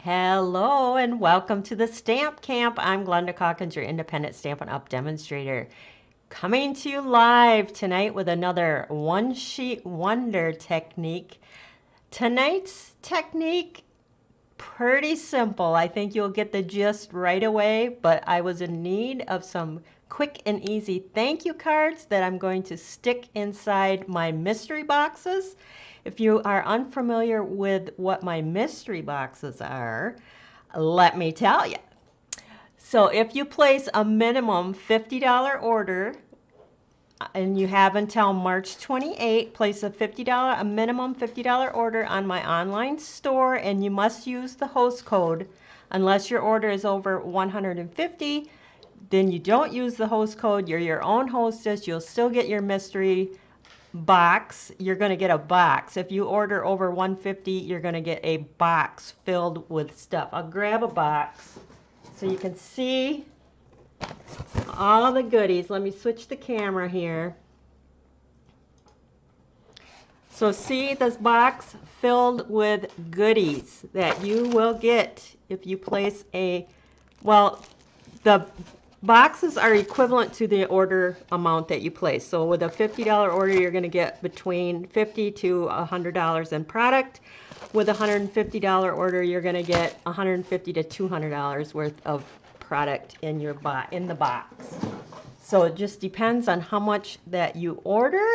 Hello and welcome to the Stamp Camp. I'm Glenda Calkins, your independent Stampin' Up! Demonstrator. Coming to you live tonight with another one-sheet wonder technique. Tonight's technique, pretty simple. I think you'll get the gist right away, but I was in need of some quick and easy thank you cards that I'm going to stick inside my mystery boxes. If you are unfamiliar with what my mystery boxes are, let me tell you. So if you place a minimum $50 order, and you have until March 28, place a minimum $50 order on my online store, and you must use the host code. Unless your order is over 150, then you don't use the host code. You're your own hostess. You'll still get your mystery box. You're going to get a box. If you order over 150, you're going to get a box filled with stuff. I'll grab a box so you can see all the goodies. Let me switch the camera here. So see this box filled with goodies that you will get if you place well, the boxes are equivalent to the order amount that you place. So with a $50 order, you're going to get between $50 to $100 in product. With a $150 order, you're going to get $150 to $200 worth of product in the box. So it just depends on how much that you order.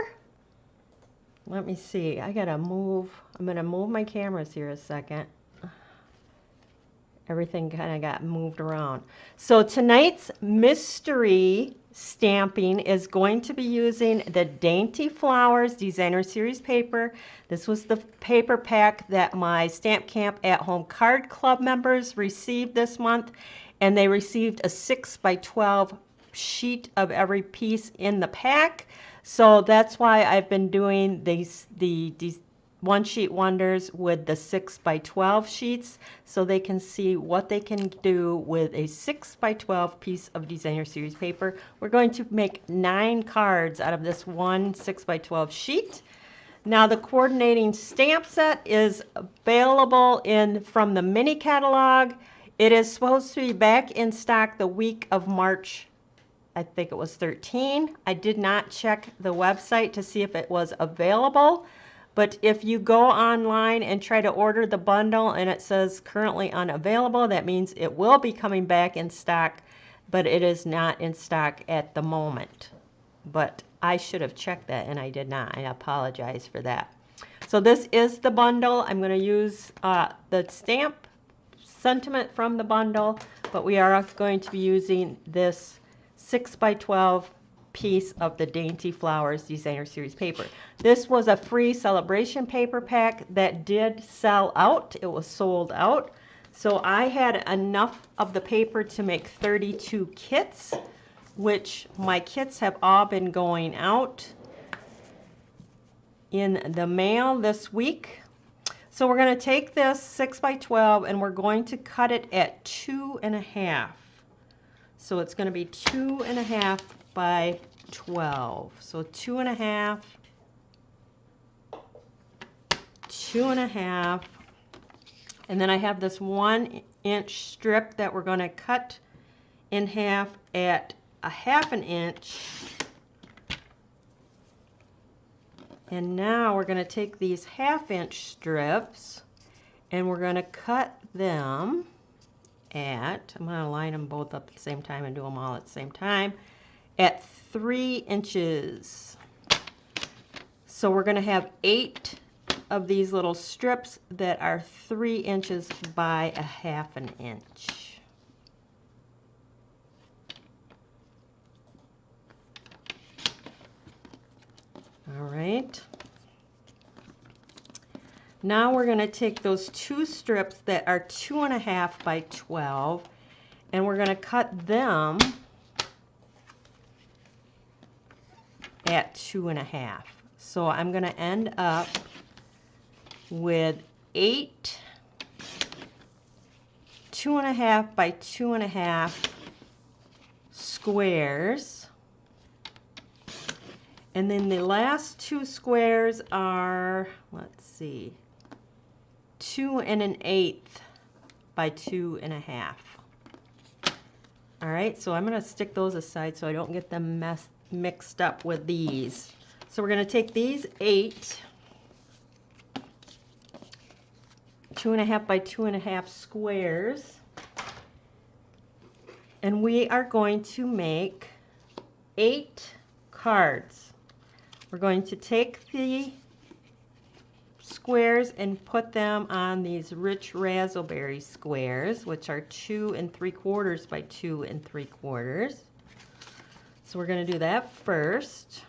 Let me see. I'm going to move my cameras here a second. Everything kind of got moved around. So tonight's mystery stamping is going to be using the Dainty Flowers Designer Series paper. This was the paper pack that my Stamp Camp at Home Card Club members received this month, and they received a 6x12 sheet of every piece in the pack. So that's why I've been doing these one sheet wonders with the 6x12 sheets, so they can see what they can do with a 6x12 piece of Designer Series paper. We're going to make 9 cards out of this one 6x12 sheet. Now the coordinating stamp set is available from the mini catalog. It is supposed to be back in stock the week of March, I think it was 13. I did not check the website to see if it was available. But if you go online and try to order the bundle and it says currently unavailable, that means it will be coming back in stock, but it is not in stock at the moment. But I should have checked that and I did not. I apologize for that. So this is the bundle. I'm going to use the stamp sentiment from the bundle, but we are going to be using this 6x12 piece of the Dainty Flowers Designer Series paper. This was a free celebration paper pack that did sell out. It was sold out. So I had enough of the paper to make 32 kits, which my kits have all been going out in the mail this week. So we're going to take this 6x12 and we're going to cut it at 2.5. So it's going to be 2.5 by 12. So 2.5, 2.5, and then I have this 1-inch strip that we're going to cut in half at 1/2 inch. And now we're going to take these 1/2-inch strips and we're going to cut them at, I'm going to line them both up at the same time and do them all at the same time, at 3 inches. So we're going to have 8 of these little strips that are 3 inches by 1/2 inch. All right. Now we're going to take those 2 strips that are 2.5 by 12 and we're going to cut them at 2.5. So I'm going to end up with 8 2.5 by 2.5 squares. And then the last 2 squares are, let's see, 2 1/8 by 2.5. All right, so I'm going to stick those aside so I don't get them mixed up with these. So we're going to take these 8 2.5 by 2.5 squares, and we are going to make 8 cards. We're going to take the squares and put them on these rich raspberry squares, which are 2 3/4 by 2 3/4. So we're going to do that first.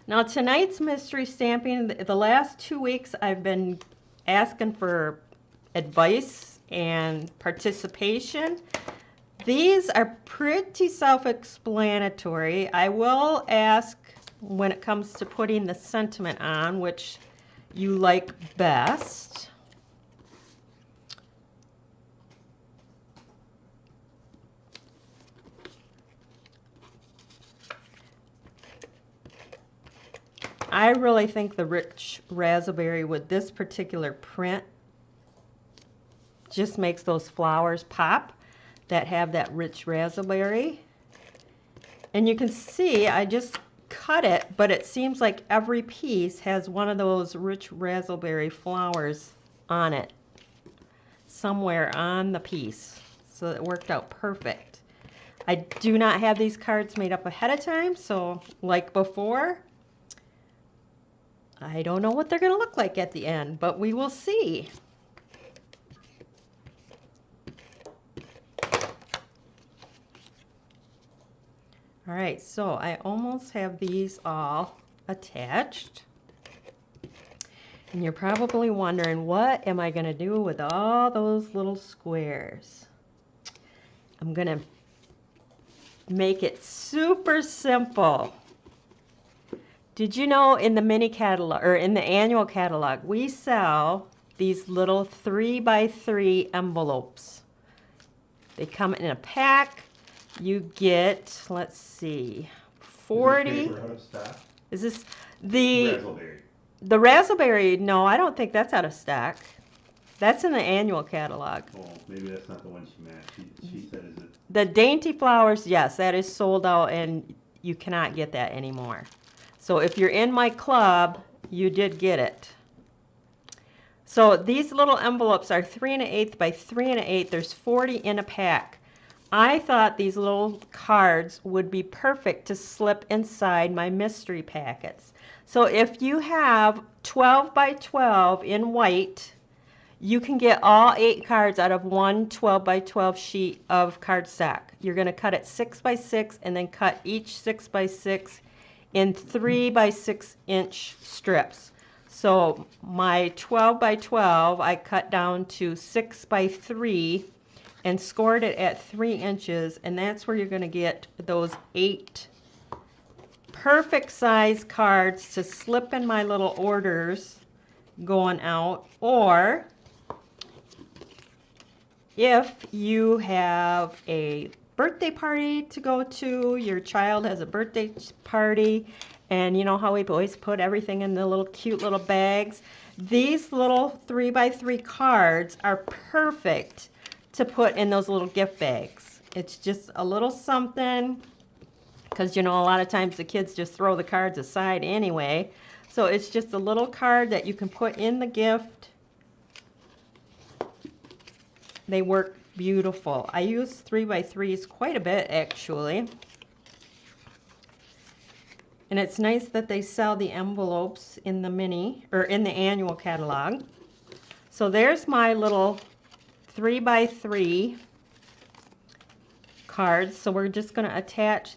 Now tonight's mystery stamping, the last 2 weeks I've been asking for advice and participation. These are pretty self-explanatory. I will ask when it comes to putting the sentiment on, which you like best. I really think the rich raspberry with this particular print just makes those flowers pop that have that rich raspberry. And you can see I just cut it, but it seems like every piece has one of those rich raspberry flowers on it somewhere on the piece. So it worked out perfect. I do not have these cards made up ahead of time, so like before, I don't know what they're going to look like at the end, but we will see. All right, so I almost have these all attached. And you're probably wondering, what am I going to do with all those little squares? I'm going to make it super simple. Did you know in the mini catalog, or in the annual catalog, we sell these little 3 by 3 envelopes. They come in a pack. You get, let's see, 40. Is this the raspberry? The raspberry? No, I don't think that's out of stock. That's in the annual catalog. Oh, maybe that's not the one she meant. She said, is it? The Dainty flowers, yes, that is sold out and you cannot get that anymore. So if you're in my club, you did get it. So these little envelopes are 3 1/8 by 3 1/8. There's 40 in a pack. I thought these little cards would be perfect to slip inside my mystery packets. So if you have 12 by 12 in white, you can get all 8 cards out of one 12 by 12 sheet of cardstock. You're going to cut it 6 by 6 and then cut each 6 by 6 in 3 by 6 inch strips. So my 12 by 12 I cut down to 6 by 3 and scored it at 3 inches, and that's where you're going to get those 8 perfect size cards to slip in my little orders going out. Or if you have a birthday party to go to, your child has a birthday party, and you know how we always put everything in the little cute little bags, these little 3 by 3 cards are perfect to put in those little gift bags. It's just a little something, because you know a lot of times the kids just throw the cards aside anyway. So it's just a little card that you can put in the gift. They work beautiful. I use 3 by 3s quite a bit actually. And it's nice that they sell the envelopes in the mini, or in the annual catalog. So there's my little 3 by 3 cards. So we're just going to attach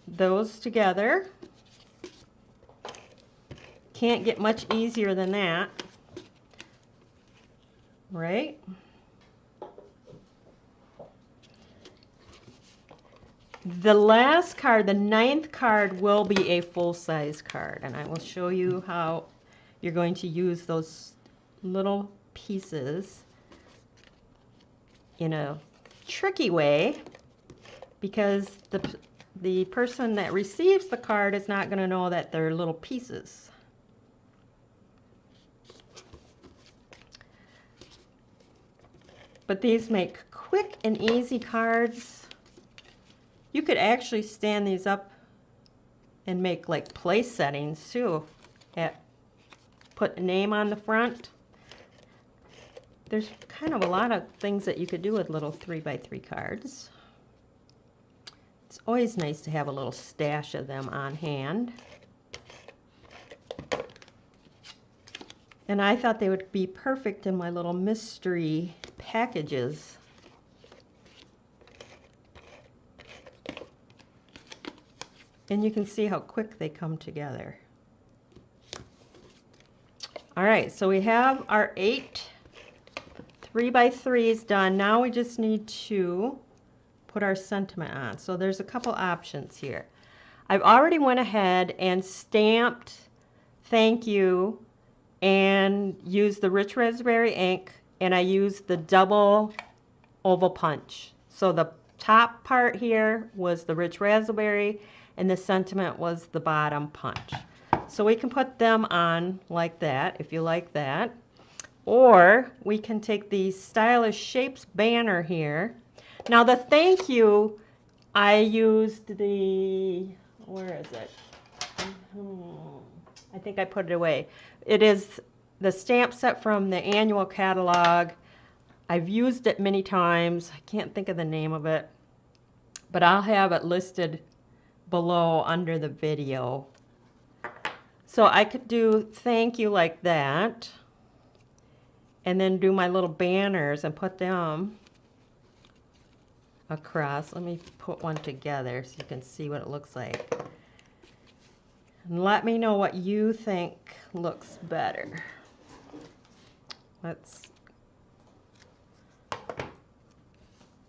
those together. Can't get much easier than that, right? The last card, the 9th card, will be a full-size card, and I will show you how you're going to use those little pieces in a tricky way, because the person that receives the card is not going to know that they're little pieces. But these make quick and easy cards. You could actually stand these up and make like place settings too. Put a name on the front. There's kind of a lot of things that you could do with little 3x3 cards. It's always nice to have a little stash of them on hand. And I thought they would be perfect in my little mystery packages. And you can see how quick they come together. All right, so we have our 8 3x3s done. Now we just need to put our sentiment on. So there's a couple options here. I've already went ahead and stamped thank you and used the rich raspberry ink, and I used the double oval punch. So the top part here was the rich raspberry and the sentiment was the bottom punch. So we can put them on like that if you like that. Or we can take the Stylish Shapes banner here. Now the thank you, I used the, where is it? I think I put it away. It is the stamp set from the annual catalog. I've used it many times. I can't think of the name of it, but I'll have it listed below under the video. So I could do thank you like that, and then do my little banners and put them across. Let me put one together so you can see what it looks like. And let me know what you think looks better.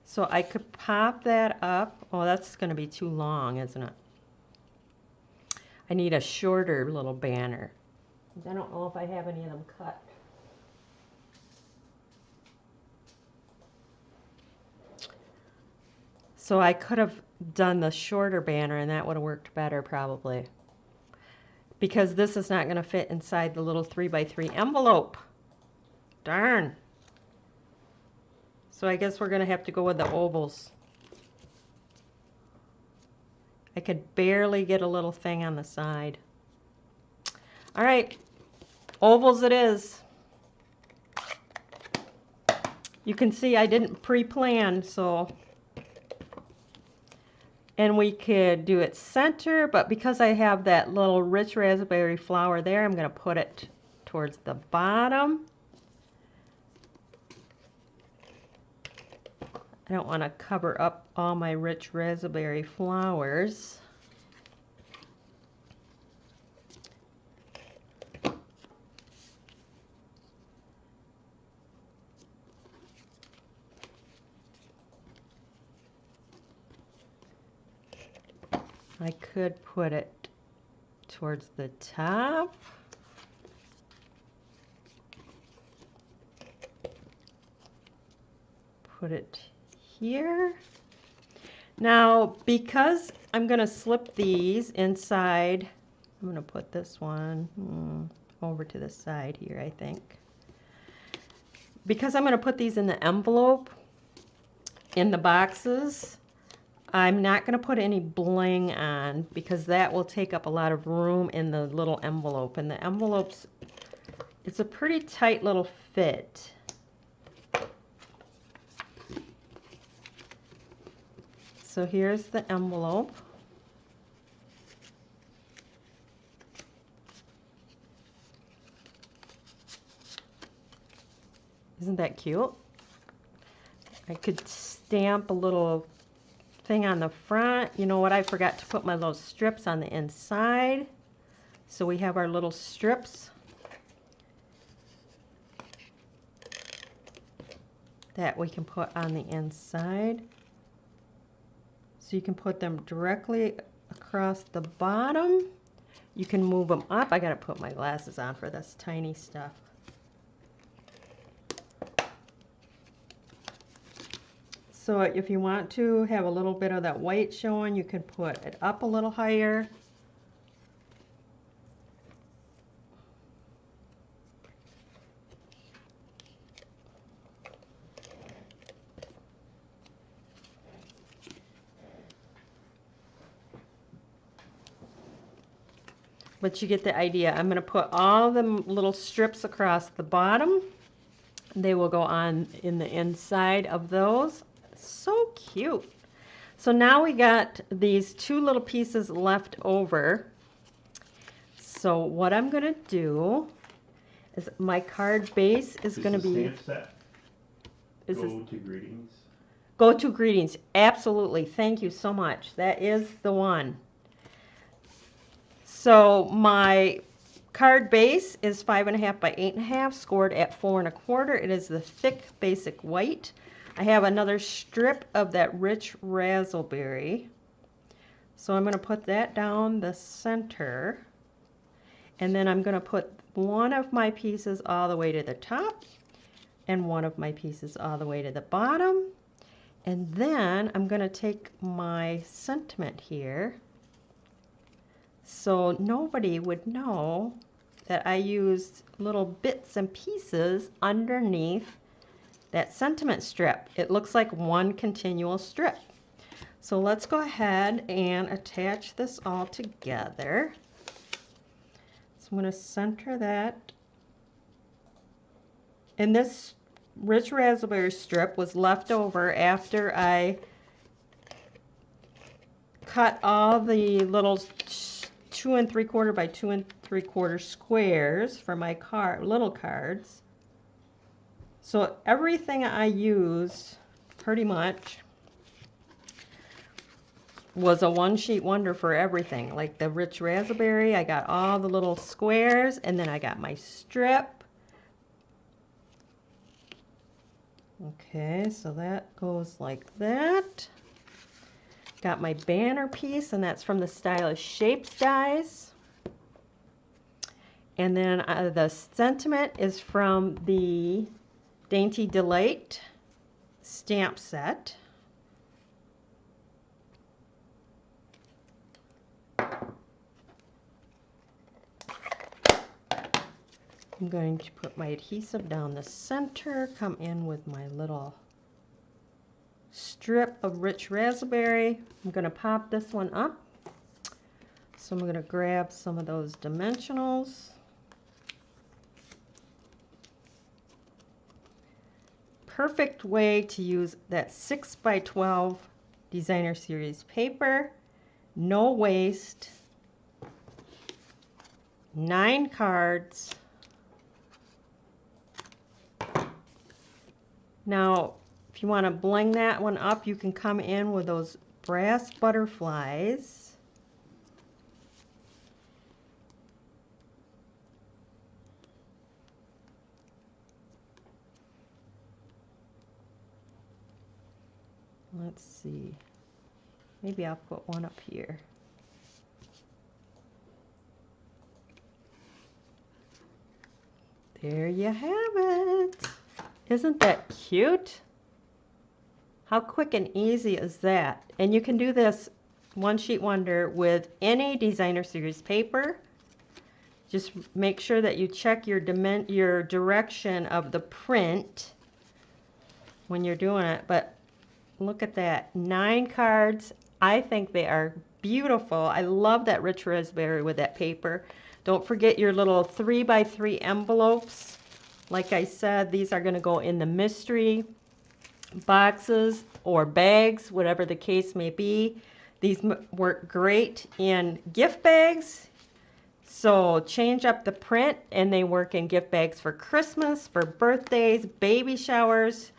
So I could pop that up. Oh, that's going to be too long, isn't it? I need a shorter little banner. I don't know if I have any of them cut. So I could have done the shorter banner and that would have worked better probably. Because this is not going to fit inside the little 3x3 envelope. Darn. So I guess we're going to have to go with the ovals. I could barely get a little thing on the side. All right, ovals it is. You can see I didn't pre-plan, so. And we could do it center, but because I have that little rich raspberry flower there, I'm going to put it towards the bottom. I don't want to cover up all my rich raspberry flowers. I could put it towards the top. Put it here. Now, because I'm going to slip these inside, I'm going to put this one over to the side here, I think. Because I'm going to put these in the envelope, in the boxes, I'm not going to put any bling on because that will take up a lot of room in the little envelope. And the envelopes, it's a pretty tight little fit. So here's the envelope. Isn't that cute? I could stamp a little thing on the front. You know what? I forgot to put my little strips on the inside. So we have our little strips that we can put on the inside. So you can put them directly across the bottom. You can move them up. I gotta put my glasses on for this tiny stuff. So if you want to have a little bit of that white showing, you can put it up a little higher. but you get the idea. I'm going to put all the little strips across the bottom. They will go on in the inside of those. So cute. So now we got these two little pieces left over. So what I'm going to do is my card base is going to be... Stamp set. Is Go to greetings. Go to greetings. Absolutely. Thank you so much. That is the one. So my card base is 5.5 by 8.5, scored at 4 1/4. It is the thick basic white. I have another strip of that rich raspberry. So I'm going to put that down the center. And then I'm going to put one of my pieces all the way to the top and one of my pieces all the way to the bottom. And then I'm going to take my sentiment here so nobody would know that I used little bits and pieces underneath that sentiment strip. It looks like one continual strip. So let's go ahead and attach this all together. So I'm going to center that. And this rich raspberry strip was left over after I cut all the little 2 3/4 by 2 3/4 squares for my little cards. So everything I used pretty much was a one sheet wonder for everything. Like the rich raspberry, I got all the little squares, and then I got my strip. Okay, so that goes like that. Got my banner piece, and that's from the Stylish Shapes dies. And then the sentiment is from the Dainty Delight stamp set. I'm going to put my adhesive down the center, come in with my little strip of rich raspberry. I'm going to pop this one up. So I'm going to grab some of those dimensionals. Perfect way to use that 6 by 12 designer series paper. No waste. 9 cards. Now, if you want to bling that one up, you can come in with those brass butterflies. Let's see. Maybe I'll put one up here. There you have it. Isn't that cute? How quick and easy is that? And you can do this one sheet wonder with any designer series paper. Just make sure that you check your direction of the print when you're doing it. But look at that, 9 cards. I think they are beautiful. I love that rich raspberry with that paper. Don't forget your little 3 by 3 envelopes. Like I said, these are going to go in the mystery boxes or bags, whatever the case may be. These work great in gift bags. So change up the print, and they work in gift bags for Christmas, for birthdays, baby showers.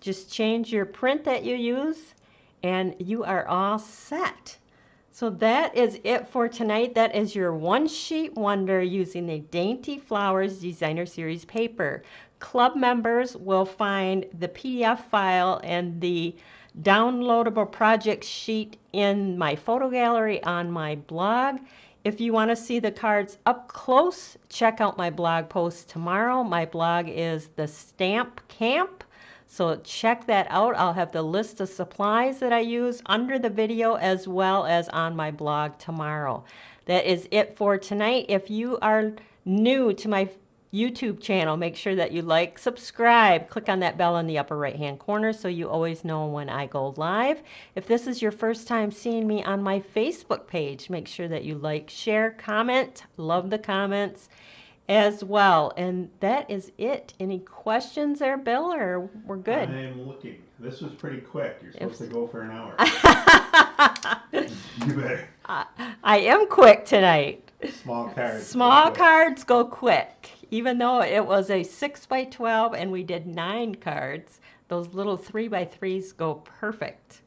Just change your print that you use, and you are all set. So that is it for tonight. That is your one sheet wonder using the Dainty Flowers Designer Series paper. Club members will find the PDF file and the downloadable project sheet in my photo gallery on my blog. If you want to see the cards up close, check out my blog post tomorrow. My blog is TheStampCamp. So check that out. I'll have the list of supplies that I use under the video as well as on my blog tomorrow. That is it for tonight. If you are new to my YouTube channel. Make sure that you like, subscribe, click on that bell in the upper right hand corner so you always know when I go live. If this is your first time seeing me on my Facebook page, make sure that you like, share, comment. Love the comments as well. And that is it. Any questions there, Bill, or we're good? I am looking. This was pretty quick. You're supposed to go for an hour. You better. I am quick tonight. Small cards. Small cards go quick. Even though it was a 6x12 and we did 9 cards, those little 3x3s go perfect.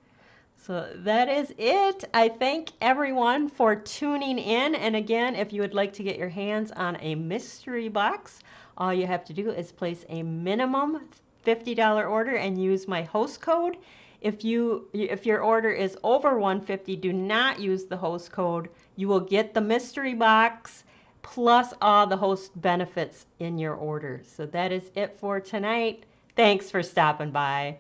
So that is it. I thank everyone for tuning in. And again, if you would like to get your hands on a mystery box, all you have to do is place a minimum $50 order and use my host code. If your order is over $150, do not use the host code. You will get the mystery box plus all the host benefits in your order. So that is it for tonight. Thanks for stopping by.